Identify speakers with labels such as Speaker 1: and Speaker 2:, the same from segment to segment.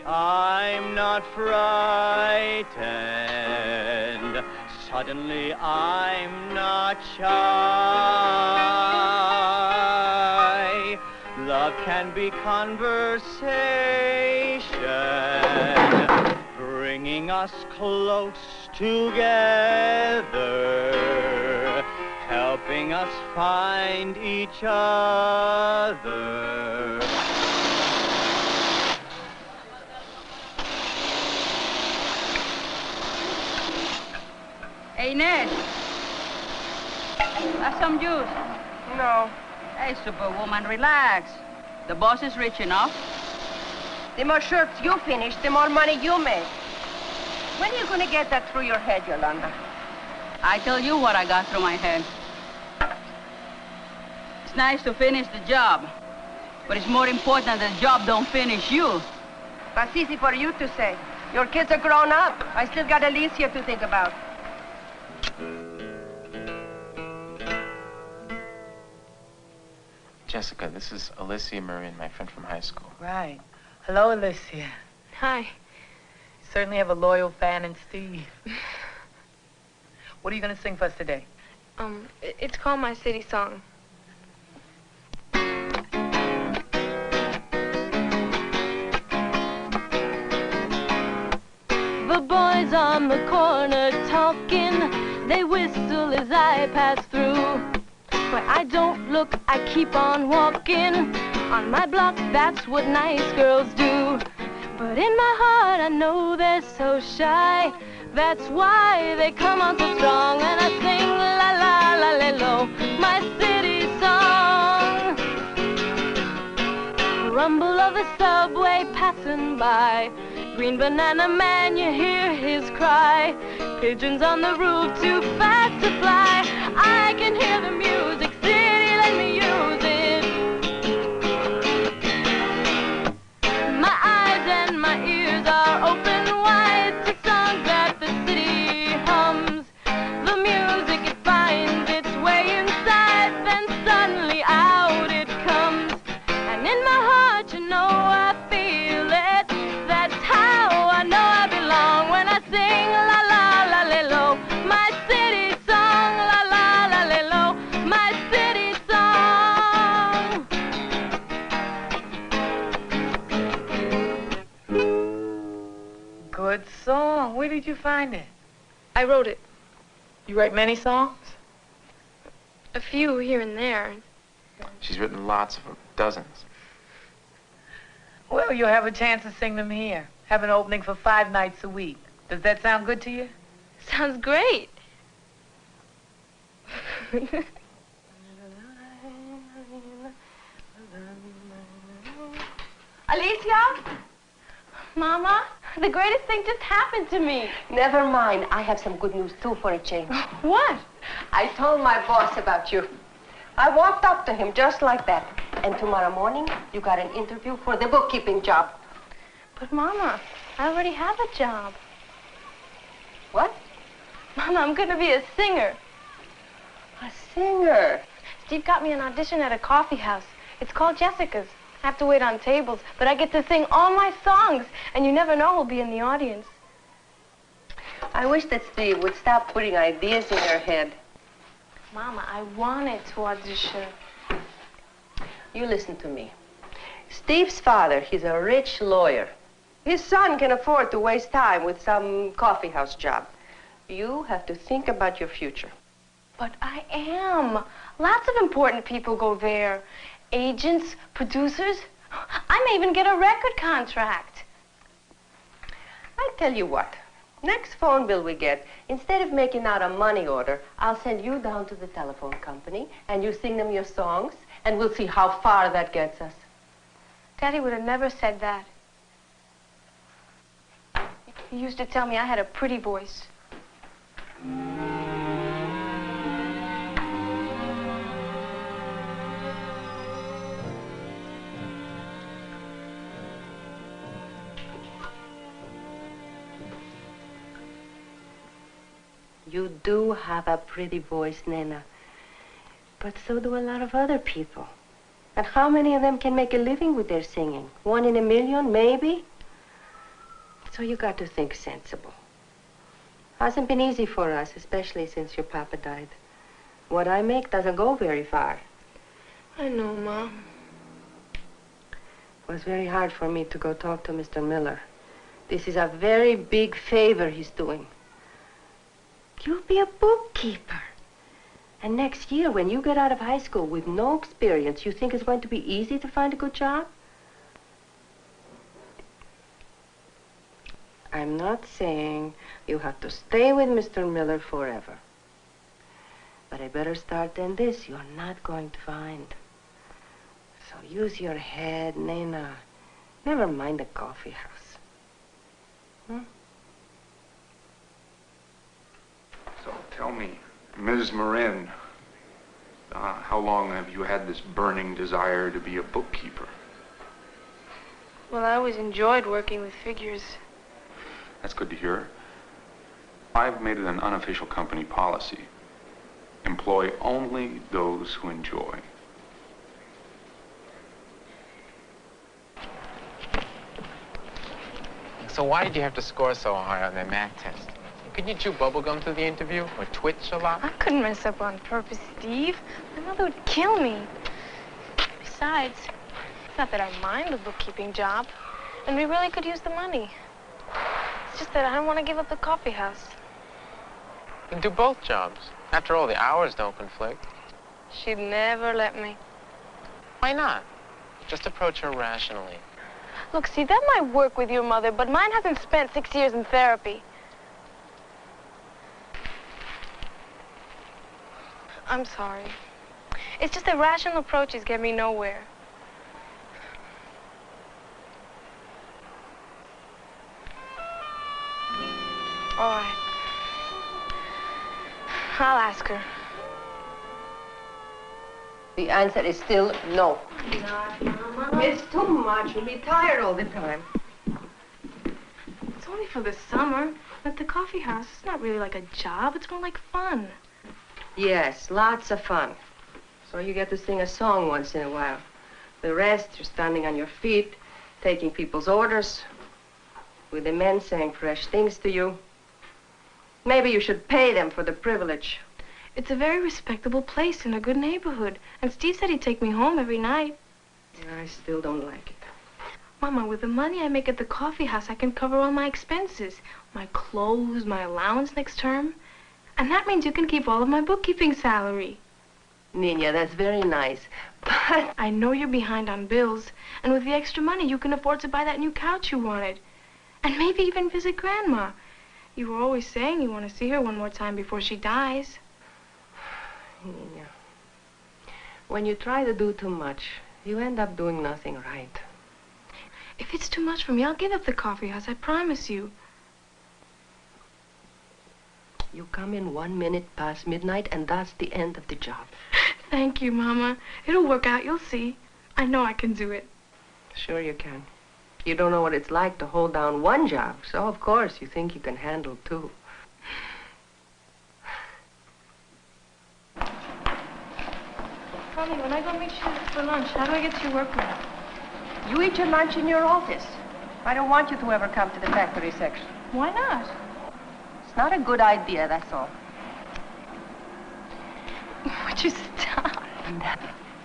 Speaker 1: I'm not frightened. Suddenly I'm not shy. Love can be conversation, bringing us close together, helping us find each other.
Speaker 2: Hey, Ned. Have some juice?
Speaker 3: No.
Speaker 2: Hey, Superwoman, relax. The boss is rich enough.
Speaker 3: The more shirts you finish, the more money you make. When are you going to get that through your head, Yolanda?
Speaker 2: I tell you what I got through my head. It's nice to finish the job, but it's more important that the job don't finish you.
Speaker 3: That's easy for you to say. Your kids are grown up. I still got Alicia to think about.
Speaker 4: Jessica, this is Alicia Merlin, my friend from high school.
Speaker 5: Right. Hello, Alicia.
Speaker 6: Hi.
Speaker 5: You certainly have a loyal fan in Steve. What are you going to sing for us today?
Speaker 6: It's called My City Song.
Speaker 7: The boys on the corner talking, they whistle as I pass through. But I don't look, I keep on walking. On my block, that's what nice girls do. But in my heart, I know they're so shy. That's why they come on so strong. And I sing la la la la lo, my city song. Rumble of the subway passing by. Green banana man, you hear his cry. Pigeons on the roof, too fast to fly. I can hear the music, city, let me use it. My eyes and my ears are open wide to songs that the city hums. The music, it finds its way inside, then suddenly out it comes. And in my heart, you know I feel it. That's how I know I belong when I sing la la la la lo, my city song, la la la la lo, my city song.
Speaker 5: Good song. Where did you find it?
Speaker 6: I wrote it.
Speaker 5: You write many songs?
Speaker 6: A few here and there.
Speaker 4: She's written lots of them, dozens.
Speaker 5: Well, you'll have a chance to sing them here. Have an opening for 5 nights a week. Does that sound good to you?
Speaker 6: Sounds great.
Speaker 7: Alicia? Mama, the greatest thing just happened to me.
Speaker 3: Never mind. I have some good news, too, for a change.
Speaker 7: What?
Speaker 3: I told my boss about you. I walked up to him just like that. And tomorrow morning, you got an interview for the bookkeeping job.
Speaker 7: But Mama, I already have a job.
Speaker 3: What?
Speaker 7: Mama, I'm gonna be a singer.
Speaker 3: A singer?
Speaker 7: Steve got me an audition at a coffee house. It's called Jessica's. I have to wait on tables, but I get to sing all my songs, and you never know who'll be in the audience.
Speaker 3: I wish that Steve would stop putting ideas in your head.
Speaker 7: Mama, I wanted to audition.
Speaker 3: You listen to me. Steve's father, he's a rich lawyer. His son can afford to waste time with some coffee house job. You have to think about your future.
Speaker 7: But I am. Lots of important people go there. Agents, producers. I may even get a record contract.
Speaker 3: I tell you what. Next phone bill we get, instead of making out a money order, I'll send you down to the telephone company, and you sing them your songs, and we'll see how far that gets us.
Speaker 7: Daddy would have never said that. He used to tell me I had a pretty voice.
Speaker 3: You do have a pretty voice, Nena. But so do a lot of other people. And how many of them can make a living with their singing? 1 in a million, maybe? So you got to think sensible. Hasn't been easy for us, especially since your papa died. What I make doesn't go very far.
Speaker 6: I know, Ma.
Speaker 3: It was very hard for me to go talk to Mr. Miller. This is a very big favor he's doing. You'll be a bookkeeper. And next year, when you get out of high school with no experience, you think it's going to be easy to find a good job? I'm not saying you have to stay with Mr. Miller forever. But a better start than this you're not going to find. So use your head, Nena. Never mind the coffee house.
Speaker 8: So tell me, Ms. Marin, how long have you had this burning desire to be a bookkeeper?
Speaker 6: Well, I always enjoyed working with figures.
Speaker 8: That's good to hear. I've made it an unofficial company policy. Employ only those who enjoy.
Speaker 4: So why did you have to score so high on that math test? Couldn't you chew bubblegum through the interview or twitch a lot?
Speaker 6: I couldn't mess up on purpose, Steve. My mother would kill me. Besides, it's not that I mind the bookkeeping job, and we really could use the money. It's just that I don't want to give up the coffee house.
Speaker 4: You can do both jobs. After all, the hours don't conflict.
Speaker 6: She'd never let me.
Speaker 4: Why not? Just approach her rationally.
Speaker 6: Look, see, that might work with your mother, but mine hasn't spent 6 years in therapy. I'm sorry. It's just that rational approaches get me nowhere. All right. I'll ask her.
Speaker 3: The answer is still no. It's too much. You'll be tired all the time.
Speaker 6: It's only for the summer. At the coffee house, it's not really like a job. It's more like fun.
Speaker 3: Yes, lots of fun. So you get to sing a song once in a while. The rest, you're standing on your feet, taking people's orders, with the men saying fresh things to you. Maybe you should pay them for the privilege.
Speaker 6: It's a very respectable place in a good neighborhood. And Steve said he'd take me home every night.
Speaker 3: I still don't like it.
Speaker 6: Mama, with the money I make at the coffee house, I can cover all my expenses. My clothes, my allowance next term. And that means you can keep all of my bookkeeping salary.
Speaker 3: Nina, that's very nice, but...
Speaker 6: I know you're behind on bills, and with the extra money, you can afford to buy that new couch you wanted. And maybe even visit Grandma. You were always saying you want to see her one more time before she dies.
Speaker 3: Nina, when you try to do too much, you end up doing nothing right.
Speaker 6: If it's too much for me, I'll give up the coffee house, I promise you.
Speaker 3: You come in 1 minute past midnight, and that's the end of the job.
Speaker 6: Thank you, Mama. It'll work out, you'll see. I know I can do it.
Speaker 3: Sure you can. You don't know what it's like to hold down one job, so of course you think you can handle two.
Speaker 6: Honey, when I go meet you for lunch, how do I get to your workroom?
Speaker 3: You eat your lunch in your office. I don't want you to ever come to the factory section.
Speaker 6: Why not?
Speaker 3: It's not a good idea, that's all.
Speaker 6: Would you stop?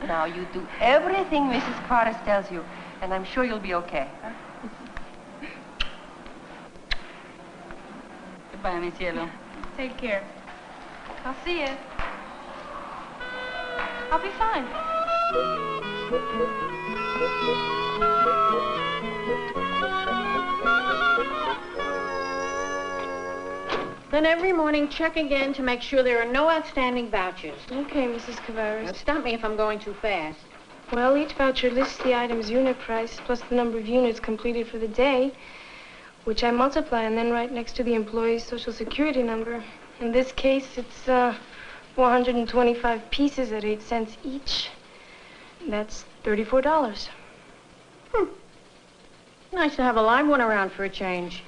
Speaker 3: Now, you do everything Mrs. Carter tells you, and I'm sure you'll be okay. Huh?
Speaker 2: Goodbye, mi cielo.
Speaker 6: Take care. I'll see you. I'll be fine.
Speaker 9: Then every morning, check again to make sure there are no outstanding vouchers.
Speaker 6: Okay, Mrs.
Speaker 9: Now,
Speaker 6: Curreri.
Speaker 9: stop me if I'm going too fast.
Speaker 6: Well, each voucher lists the item's unit price plus the number of units completed for the day, which I multiply and then write next to the employee's social security number. In this case, it's 425 pieces at 8 cents each. That's $34.
Speaker 9: Nice to have a live one around for a change.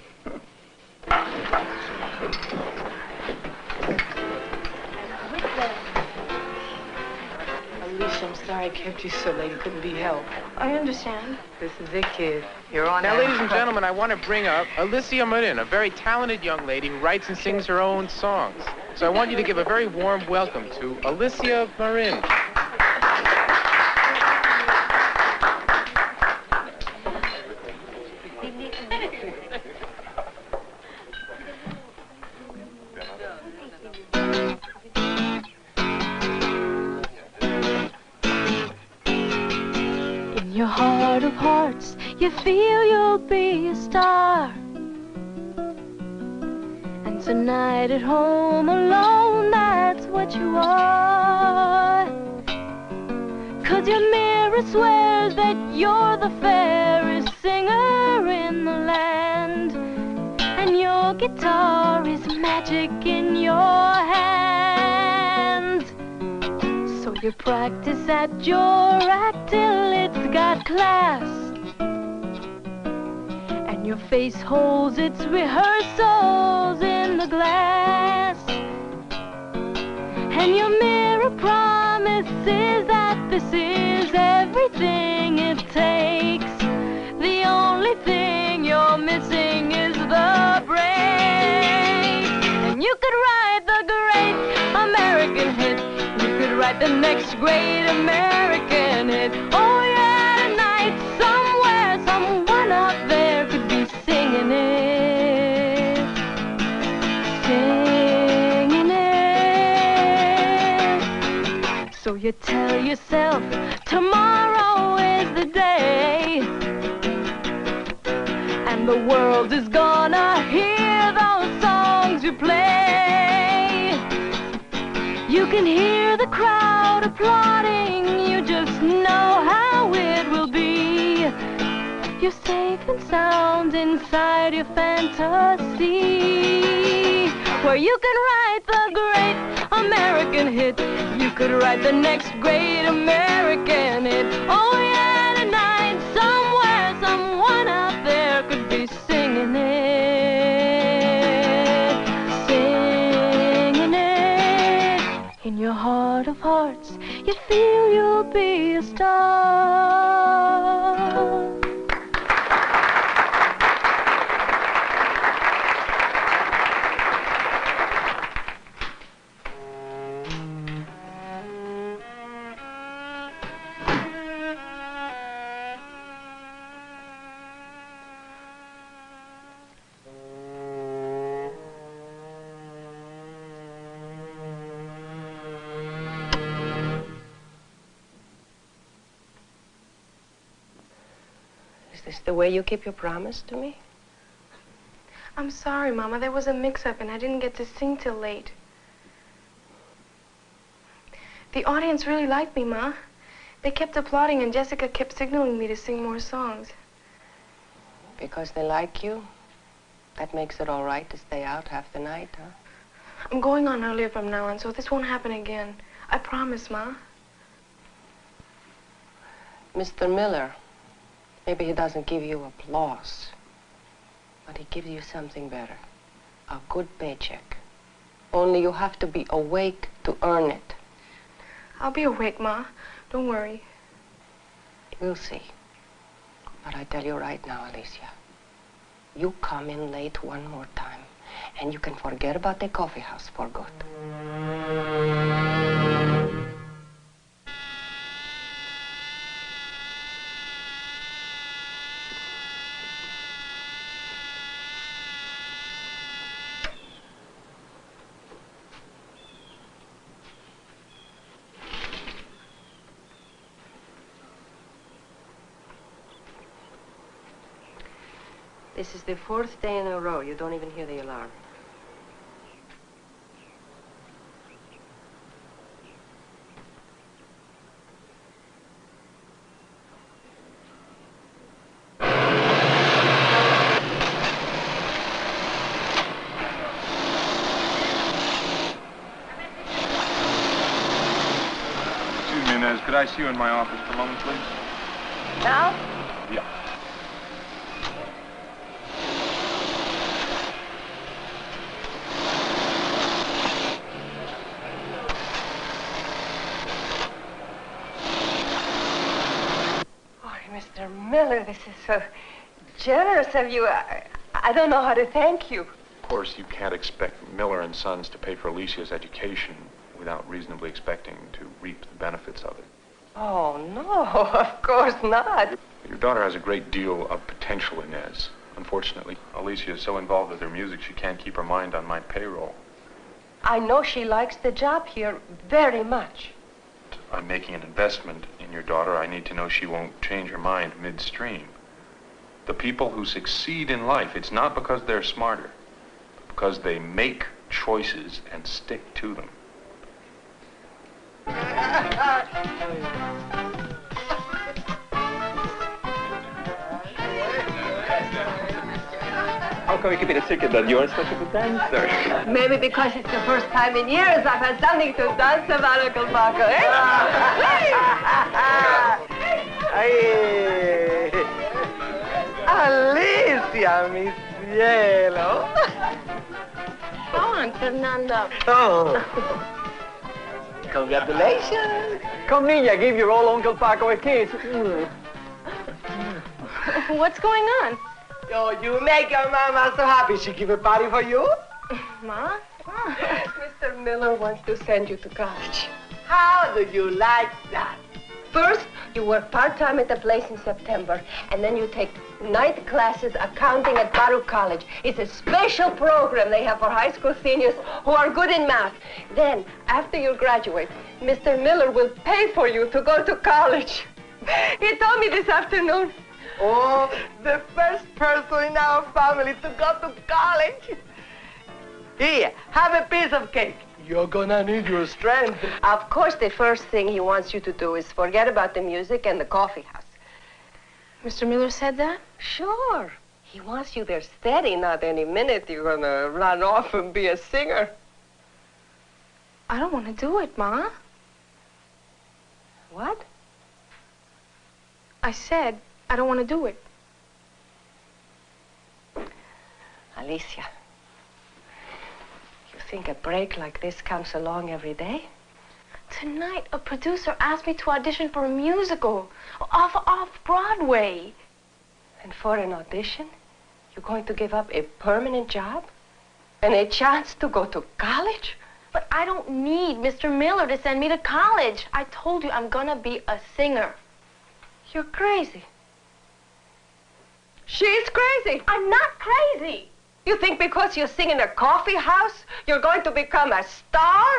Speaker 5: Alicia, I'm sorry I kept you so late. It couldn't be helped.
Speaker 6: I understand.
Speaker 5: This is it, kid. You're on
Speaker 4: Now,
Speaker 5: that.
Speaker 4: ladies and gentlemen, I want to bring up Alicia Merlin, a very talented young lady who writes and sings her own songs. So I want you to give a very warm welcome to Alicia Merlin.
Speaker 7: In your heart of hearts, you feel you'll be a star. And tonight at home alone, that's what you are. 'Cause your mirror swears that you're the fairest singer in the land. And your guitar is magic in your hands. So you practice at your act till it's got class. And your face holds its rehearsals in the glass. And your mirror promises that this is everything it takes. The only thing you're missing is the break. And you could write the great American hit. You could write the next great American hit. Oh yeah, tonight, somewhere, someone out there could be singing it. Singing it. So you tell yourself tomorrow is the day. And the world is gonna hear those songs you play. You can hear the crowd applauding. You just know how it will be. You're safe and sound inside your fantasy, where you can write the great American hit. You could write the next great American hit. Oh yeah, tonight, somewhere, someone out there could be singing it. Singing it. In your heart of hearts, you feel you'll be a star.
Speaker 3: Is this the way you keep your promise to me?
Speaker 6: I'm sorry, Mama. There was a mix-up and I didn't get to sing till late. The audience really liked me, Ma. They kept applauding and Jessica kept signaling me to sing more songs.
Speaker 3: Because they like you? That makes it all right to stay out half the night, huh?
Speaker 6: I'm going on earlier from now on, so this won't happen again. I promise, Ma.
Speaker 3: Mr. Miller, maybe he doesn't give you applause, but he gives you something better. A good paycheck. Only you have to be awake to earn it.
Speaker 6: I'll be awake, Ma. Don't worry.
Speaker 3: We'll see. But I tell you right now, Alicia, you come in late one more time, and you can forget about the coffee house for good. This is the 4th day in a row. You don't even hear the alarm.
Speaker 8: Excuse me, Inez. Could I see you in my office for a moment, please?
Speaker 3: Now?
Speaker 8: Yeah.
Speaker 3: Miller, this is so generous of you. I don't know how to thank you.
Speaker 8: Of course, you can't expect Miller and Sons to pay for Alicia's education without reasonably expecting to reap the benefits of it.
Speaker 3: Oh, no, of course not.
Speaker 8: Your daughter has a great deal of potential, Inez. Unfortunately, Alicia is so involved with her music, she can't keep her mind on my payroll.
Speaker 3: I know she likes the job here very much.
Speaker 8: I'm making an investment in your daughter. I need to know she won't change her mind midstream. The people who succeed in life, it's not because they're smarter, but because they make choices and stick to them.
Speaker 10: How come you keep it a secret that you're such a good dancer?
Speaker 3: Maybe because it's the first time in years I've had something to dance about, Uncle Paco, eh?
Speaker 11: Alicia, mi cielo.
Speaker 9: Go on, Fernando.
Speaker 11: Oh. Congratulations. Come, niña, give your old Uncle Paco a kiss.
Speaker 6: What's going on?
Speaker 11: Oh, you make your mama so happy. She give a party for you?
Speaker 6: Ma?
Speaker 3: Mr. Miller wants to send you to college.
Speaker 11: How do you like that?
Speaker 3: First, you work part-time at the place in September, and then you take night classes accounting at Baruch College. It's a special program they have for high school seniors who are good in math. Then, after you graduate, Mr. Miller will pay for you to go to college. He told me this afternoon.
Speaker 11: Oh, the first person in our family to go to college. Here, have a piece of cake. You're gonna need your strength.
Speaker 3: Of course, the first thing he wants you to do is forget about the music and the coffee house.
Speaker 6: Mr. Miller said that?
Speaker 3: Sure. He wants you there steady, not any minute you're gonna run off and be a singer.
Speaker 6: I don't want to do it, Ma.
Speaker 3: What?
Speaker 6: I said I don't want to do it.
Speaker 3: Alicia, you think a break like this comes along every day?
Speaker 6: Tonight, a producer asked me to audition for a musical off-Broadway.
Speaker 3: And for an audition, you're going to give up a permanent job? And a chance to go to college?
Speaker 6: But I don't need Mr. Miller to send me to college. I told you I'm gonna be a singer.
Speaker 3: You're crazy. She's crazy.
Speaker 6: I'm not crazy.
Speaker 3: You think because you sing in a coffee house, you're going to become a star?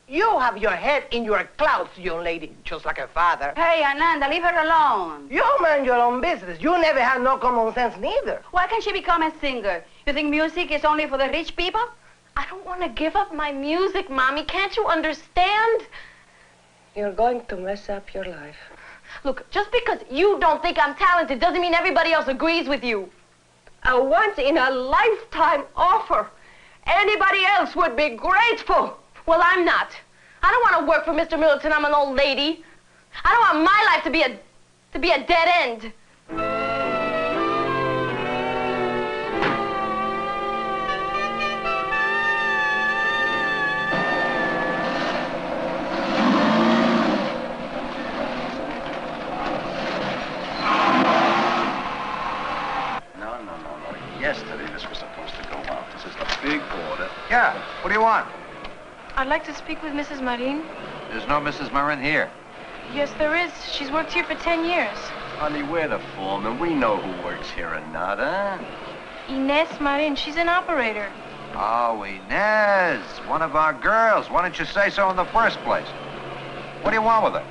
Speaker 11: You have your head in your clouds, young lady, just like her father.
Speaker 2: Hey, Ananda, leave her alone.
Speaker 11: You mind your own business. You never had no common sense neither.
Speaker 2: Why can't she become a singer? You think music is only for the rich people?
Speaker 6: I don't want to give up my music, Mommy. Can't you understand?
Speaker 3: You're going to mess up your life.
Speaker 6: Look, just because you don't think I'm talented doesn't mean everybody else agrees with you.
Speaker 3: A once-in-a-lifetime offer. Anybody else would be grateful.
Speaker 6: Well, I'm not. I don't want to work for Mr. Miller till I'm an old lady. I don't want my life to be a dead end.
Speaker 12: Yesterday this was supposed to go out. This is a big order.
Speaker 13: Yeah, what do you want?
Speaker 6: I'd like to speak with Mrs. Marin.
Speaker 13: There's no Mrs. Marin here.
Speaker 6: Yes, there is. She's worked here for 10 years.
Speaker 12: Honey, we're the foreman. We know who works here and not, huh?
Speaker 6: Inez Marin. She's an operator.
Speaker 13: Oh, Inez, one of our girls. Why didn't you say so in the first place? What do you want with her?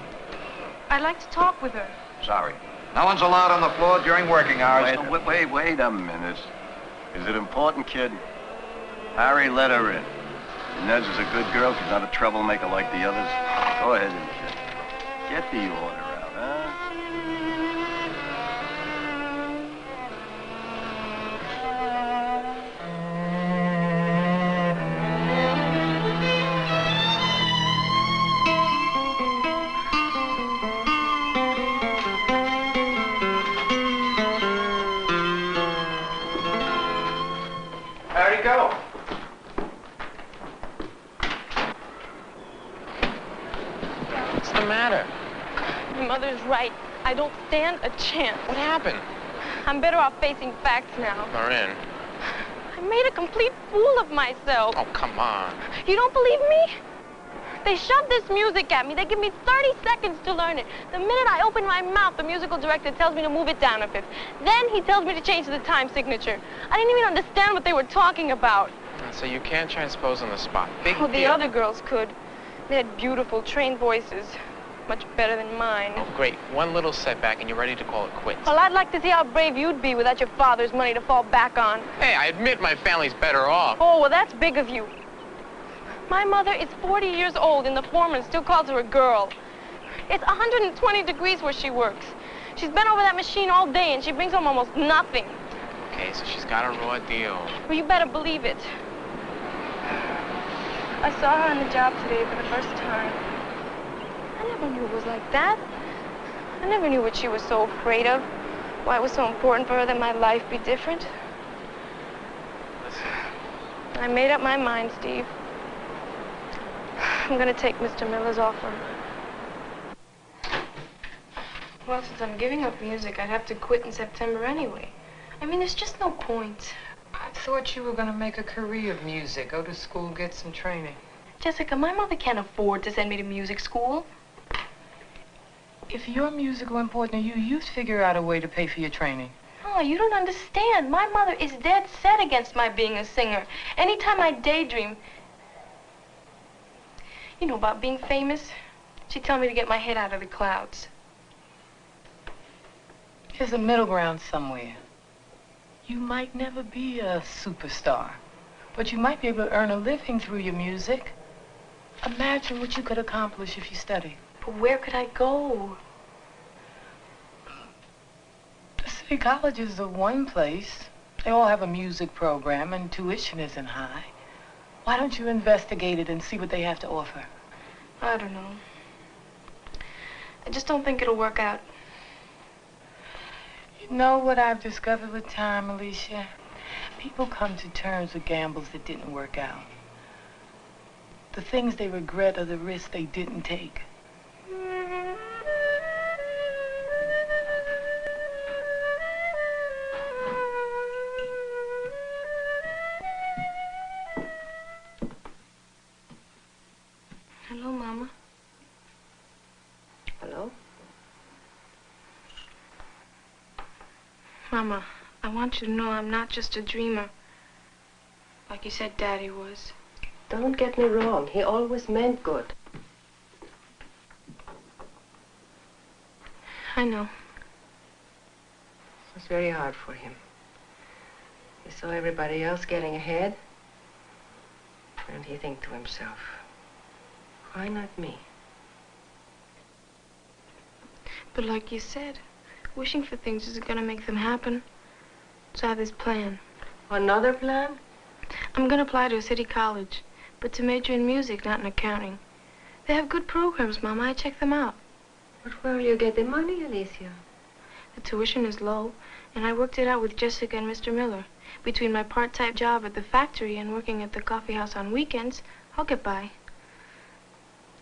Speaker 6: I'd like to talk with her.
Speaker 13: Sorry. No one's allowed on the floor during working hours.
Speaker 12: Wait a minute. Is it important, kid? Harry, let her in. Inez is a good girl. She's not a troublemaker like the others. Go ahead and get the order out, huh?
Speaker 11: Harry, go.
Speaker 4: What's the matter?
Speaker 6: Your mother's right. I don't stand a chance.
Speaker 4: What happened?
Speaker 6: I'm better off facing facts now.
Speaker 4: Marin.
Speaker 6: I made a complete fool of myself.
Speaker 4: Oh, come on.
Speaker 6: You don't believe me? They shoved this music at me. They give me 30 seconds to learn it. The minute I open my mouth, the musical director tells me to move it down a fifth. Then he tells me to change the time signature. I didn't even understand what they were talking about.
Speaker 4: So you can't transpose on the spot. Big
Speaker 6: Oh, the
Speaker 4: deal.
Speaker 6: other girls could. They had beautiful, trained voices. Much better than mine.
Speaker 4: Oh, great. One little setback and you're ready to call it quits.
Speaker 6: Well, I'd like to see how brave you'd be without your father's money to fall back on.
Speaker 4: Hey, I admit my family's better off.
Speaker 6: Oh, well, that's big of you. My mother is 40 years old and the foreman still calls her a girl. It's 120 degrees where she works. She's been over that machine all day and she brings home almost nothing.
Speaker 4: Okay, so she's got a raw deal.
Speaker 6: Well, you better believe it. I saw her on the job today for the first time. I never knew it was like that. I never knew what she was so afraid of. Why it was so important for her that my life be different.
Speaker 4: Listen.
Speaker 6: I made up my mind, Steve. I'm gonna take Mr. Miller's offer. Well, since I'm giving up music, I'd have to quit in September anyway. I mean, there's just no point.
Speaker 5: I thought you were going to make a career of music, go to school, get some training.
Speaker 6: Jessica, my mother can't afford to send me to music school.
Speaker 5: If your music were important to you, you'd figure out a way to pay for your training.
Speaker 6: Oh, you don't understand. My mother is dead set against my being a singer. Anytime I daydream, you know about being famous? She'd tell me to get my head out of the clouds.
Speaker 5: There's a middle ground somewhere. You might never be a superstar, but you might be able to earn a living through your music. Imagine what you could accomplish if you studied.
Speaker 6: But where could I go?
Speaker 5: The city colleges are one place. They all have a music program and tuition isn't high. Why don't you investigate it and see what they have to offer?
Speaker 6: I don't know. I just don't think it'll work out.
Speaker 5: You know what I've discovered with time, Alicia? People come to terms with gambles that didn't work out. The things they regret are the risks they didn't take.
Speaker 6: Hello, Mama.
Speaker 3: Hello?
Speaker 6: Mama, I want you to know I'm not just a dreamer. Like you said Daddy was.
Speaker 3: Don't get me wrong. He always meant good.
Speaker 6: I know.
Speaker 3: It was very hard for him. He saw everybody else getting ahead, and he think to himself, why not me?
Speaker 6: But like you said, wishing for things isn't gonna make them happen. So I have this plan.
Speaker 3: Another plan?
Speaker 6: I'm gonna apply to a city college, but to major in music, not in accounting. They have good programs, Mama. I check them out.
Speaker 3: But where will you get the money, Alicia?
Speaker 6: The tuition is low, and I worked it out with Jessica and Mr. Miller. Between my part-time job at the factory and working at the coffee house on weekends, I'll get by.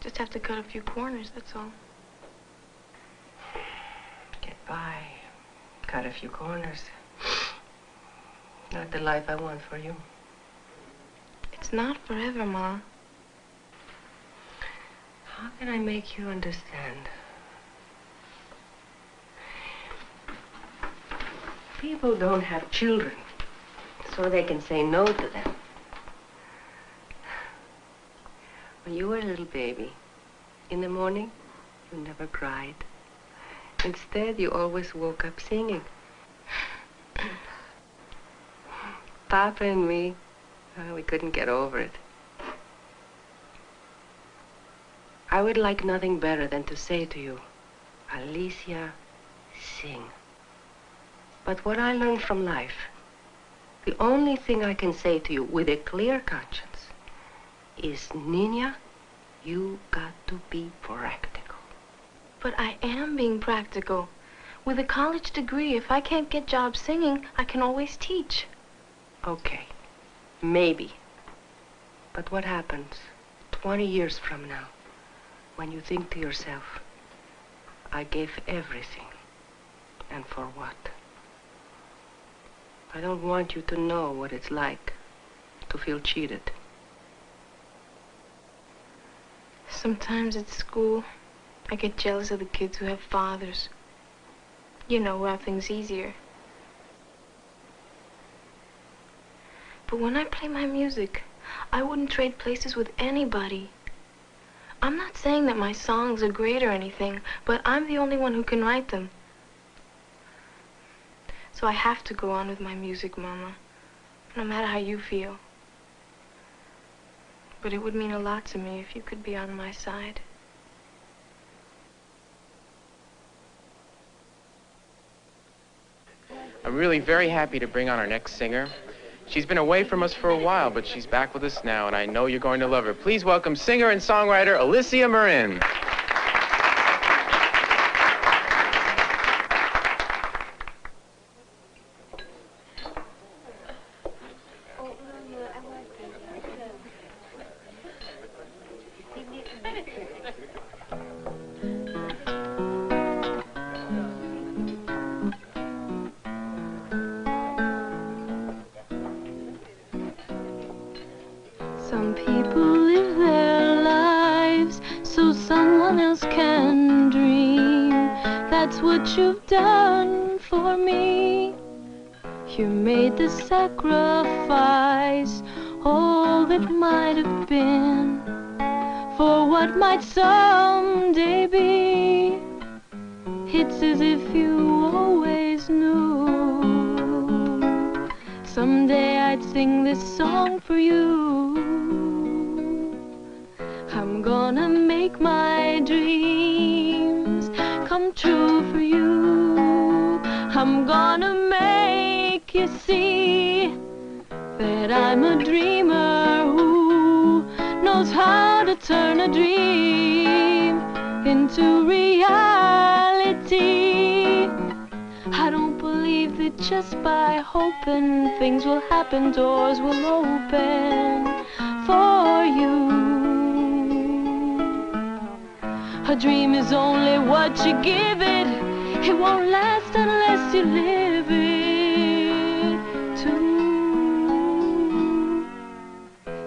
Speaker 6: Just have to cut a few corners, that's all.
Speaker 3: Get by. Cut a few corners. Not the life I want for you.
Speaker 6: It's not forever, Ma.
Speaker 3: How can I make you understand? People don't have children, so they can say no to them. When you were a little baby, in the morning, you never cried. Instead, you always woke up singing. Papa and me, we couldn't get over it. I would like nothing better than to say to you, Alicia, sing. But what I learned from life, the only thing I can say to you with a clear conscience is, Nina, you got to be practical.
Speaker 6: But I am being practical. With a college degree, if I can't get jobs singing, I can always teach.
Speaker 3: Okay, maybe. But what happens 20 years from now when you think to yourself, I gave everything And for what? I don't want you to know what it's like to feel cheated.
Speaker 6: Sometimes at school, I get jealous of the kids who have fathers. You know, who have things easier. But when I play my music, I wouldn't trade places with anybody. I'm not saying that my songs are great or anything, but I'm the only one who can write them. So I have to go on with my music, Mama, no matter how you feel. But it would mean a lot to me if you could be on my side.
Speaker 4: I'm really very happy to bring on our next singer. She's been away from us for a while, but she's back with us now, and I know you're going to love her. Please welcome singer and songwriter Alicia Marin.
Speaker 7: Some people live their lives so someone else can dream. That's what you've done for me. You made the sacrifice, all that might have been, for what might someday be. It's as if you always knew someday I'd sing this song for you. I'm gonna make my dreams come true for you. I'm gonna make you see that I'm a dreamer who knows how to turn a dream into reality. I don't believe that just by hoping things will happen, doors will open for you. A dream is only what you give it. It won't last unless you live it too.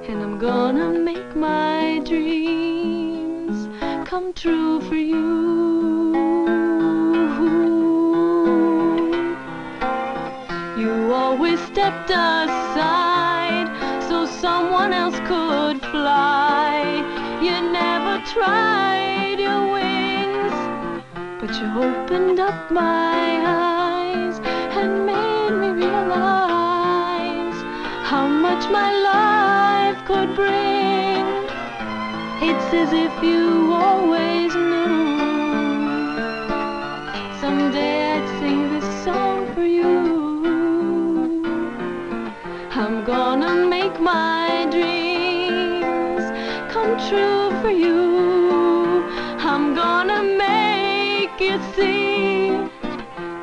Speaker 7: And I'm gonna make my dreams come true for you. You always stepped aside so someone else could fly. You never tried your wings, but you opened up my eyes and made me realize how much my life could bring. It's as if you always knew someday I'd sing this song for you. I'm gonna make my dreams come true for you. I'm gonna make you see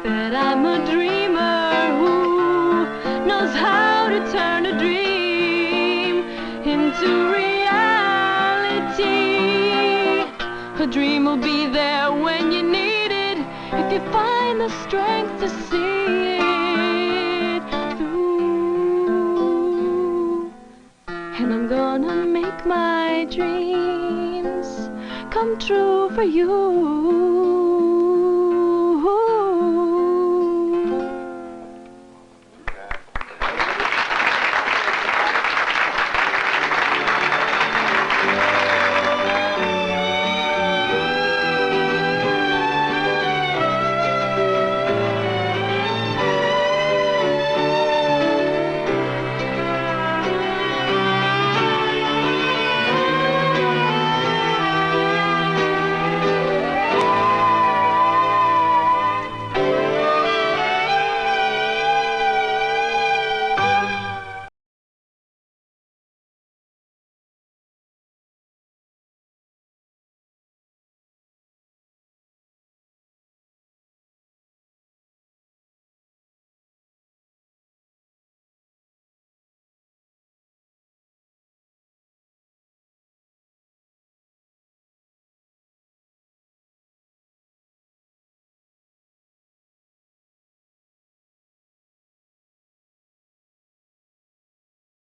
Speaker 7: that I'm a dreamer who knows how to turn a dream into reality. A dream will be there when you need it, if you find the strength to see it through. And I'm gonna make my dreams come true for you.